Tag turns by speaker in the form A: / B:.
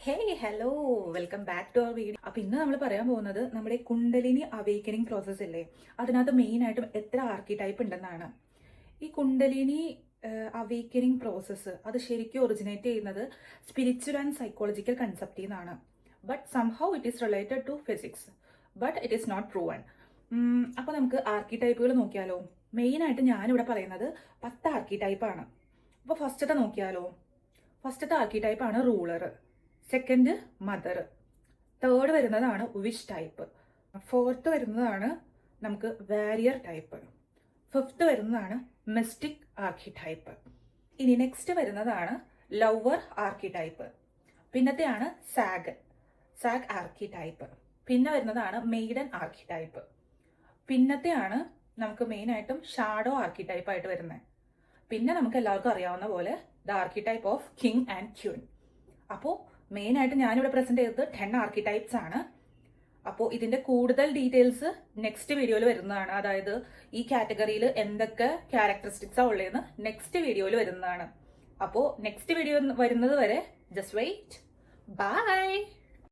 A: Hello welcome back to our video. അപ്പൊ ഇന്ന് നമ്മൾ പറയാൻ പോകുന്നത് നമ്മുടെ കുണ്ടലിനി അവേക്കനിങ് പ്രോസസ് ഇല്ലേ, അതിനകത്ത് മെയിൻ ആയിട്ടും എത്ര ആർക്കി ടൈപ്പ് ഉണ്ടെന്നാണ്. ഈ കുണ്ടലിനി അവേക്കനിങ് പ്രോസസ്സ് അത് ശരിക്കും ഒറിജിനേറ്റ് ചെയ്യുന്നത് സ്പിരിച്വൽ ആൻഡ് സൈക്കോളജിക്കൽ കൺസെപ്റ്റിൽ നിന്നാണ്. But somehow it is related to physics, but it is not proven. അപ്പൊ നമുക്ക് ആർക്കി ടൈപ്പുകൾ നോക്കിയാലോ. മെയിൻ ആയിട്ട് ഞാനിവിടെ പറയുന്നത് 10 ആർക്കി ടൈപ്പാണ്. അപ്പൊ ഫസ്റ്റത്തെ നോക്കിയാലോ. ഫസ്റ്റത്തെ ആർക്കി ടൈപ്പാണ് റൂളർ, സെക്കൻഡ് മദർ, തേർഡ് വരുന്നതാണ് വിഷ് ടൈപ്പ്, ഫോർത്ത് വരുന്നതാണ് നമുക്ക് വാരിയർ ടൈപ്പ്, ഫിഫ്ത്ത് വരുന്നതാണ് മിസ്റ്റിക് ആർക്കി ടൈപ്പ്. ഇനി നെക്സ്റ്റ് വരുന്നതാണ് ലവർ ആർക്കി ടൈപ്പ്, പിന്നത്തെയാണ് സാഗ് ആർക്കി ടൈപ്പ്, പിന്നെ വരുന്നതാണ് മെയ്ഡൻ ആർക്കി ടൈപ്പ്, പിന്നത്തെയാണ് നമുക്ക് മെയിൻ ആയിട്ടും ഷാഡോ ആർക്കി ടൈപ്പ് ആയിട്ട് വരുന്നത്. പിന്നെ നമുക്ക് എല്ലാവർക്കും അറിയാവുന്ന പോലെ the archetype of king and queen. അപ്പോൾ മെയിൻ ആയിട്ട് ഞാനിവിടെ പ്രസന്റ് ചെയ്തത് 10 ആർക്കി ടൈപ്സ് ആണ്. അപ്പോൾ ഇതിന്റെ കൂടുതൽ ഡീറ്റെയിൽസ് നെക്സ്റ്റ് വീഡിയോയിൽ വരുന്നതാണ്. അതായത് ഈ കാറ്റഗറിയിൽ എന്തൊക്കെ ക്യാരക്ടറിസ്റ്റിക്സാണ് ഉള്ളതെന്ന് നെക്സ്റ്റ് വീഡിയോയിൽ വരുന്നതാണ്. അപ്പോൾ നെക്സ്റ്റ് വീഡിയോ വരുന്നത് വരെ ജസ്റ്റ് വെയിറ്റ്. ബൈ.